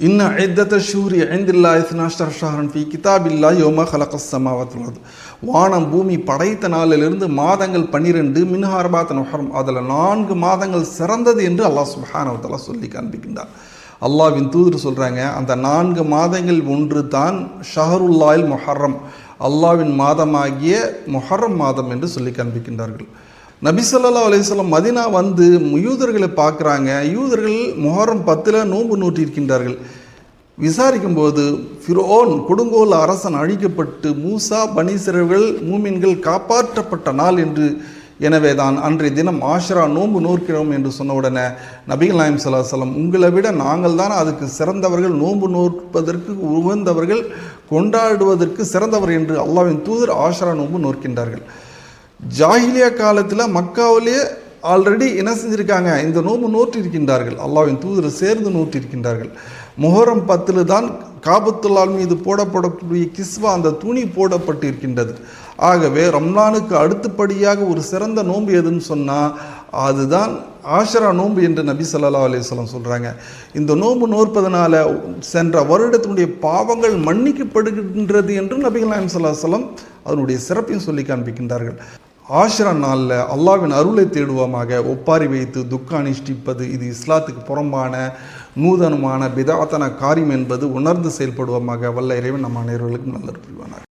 இன்ன இத்தத ஷூரி ஐந்தில்லாஹி 12 ஷஹரன் ஃபீ கிதாபில்லாஹி யௌம ஹலகஸ் ஸமாவாத்தி வல் அர்த். வானம் பூமி படைத்த நாளிலிருந்து மாதங்கள் 12, மின்ஹா அர்பாத்துன் ஹுரும், அதில் 4 மாதங்கள் சிறந்தது என்று அல்லாஹ் சுப்ஹானஹு வ தஆலா சொல்லி காண்பிக்கின்றார். அல்லாஹ்வின் தூதர் சொல்கிறாங்க, அந்த 4 மாதங்கள் ஒன்று தான் ஷஹருல்லாஹில் முஹர்ரம், அல்லாஹ்வின் மாதமாகிய முஹர்ரம் மாதம் என்று சொல்லி காண்பிக்கின்றார்கள். நபி ஸல்லல்லாஹு அலைஹி வஸல்லம் மதீனா வந்து யூதர்களை பார்க்குறாங்க. யூதர்கள் முஹர்ரம் 10 நோன்பு நோட்டிருக்கின்றார்கள். விசாரிக்கும் போது ஃபிரோன் கொடுங்கோல் அரசன் அழிக்கப்பட்டு மூசா பனி இஸ்ரவேல் மூமின்கள் காப்பாற்றப்பட்ட நாள் என்று, எனவே தான் அன்றைய தினம் ஆஷரா நோன்பு நோக்கிறோம் என்று சொன்ன உடனே நபிகள் நாயகம் ஸல்லல்லாஹு அலைஹி வஸல்லம், உங்களை விட நாங்கள் தான் அதுக்கு சிறந்தவர்கள், நோன்பு நோற்பதற்கு உகந்தவர்கள், கொண்டாடுவதற்கு சிறந்தவர் என்று அல்லாஹ்வின் தூதர் ஆஷரா நோன்பு நோக்கின்றார்கள். ஜாஹிலியா காலத்தில் மக்காவிலே ஆல்ரெடி என்ன செஞ்சுருக்காங்க, இந்த நோன்பு நோற்றிருக்கின்றார்கள். அல்லாஹ்வின் தூதர் சேர்ந்து நோற்றிருக்கின்றார்கள். முஹர்ரம் 10 தான் காபத்துல்லாஹ் மீது போடப்படக்கூடிய கிஸ்வா, அந்த துணி போடப்பட்டு இருக்கின்றது. ஆகவே ரம்லானுக்கு அடுத்தபடியாக ஒரு சிறந்த நோன்பு எதுன்னு சொன்னால் அதுதான் ஆஷரா நோன்பு என்று நபி ஸல்லல்லாஹு அலைஹி வஸல்லம் சொல்கிறாங்க. இந்த நோன்பு நோற்பதனால சென்ற வருடத்தினுடைய பாவங்கள் மன்னிக்கப்படுகின்றது என்று நபிகள் நாயகம் ஸல்லல்லாஹு அலைஹி வஸல்லம் அதனுடைய சிறப்பையும் சொல்லி காண்பிக்கின்றார்கள். ஆஷரா நாளில் அல்லாஹ்வின் அருளை தேடுவோமாக. ஒப்பாரி வைத்து துக்க அனுஷ்டிப்பது இது இஸ்லாத்துக்கு புறம்பான நூதனமான பிதாத்தன காரியம் என்பது உணர்ந்து செயல்படுவோமாக. வல்ல இறைவன் நம் அனைவர்களுக்கும் நல்லது புரிவானார்.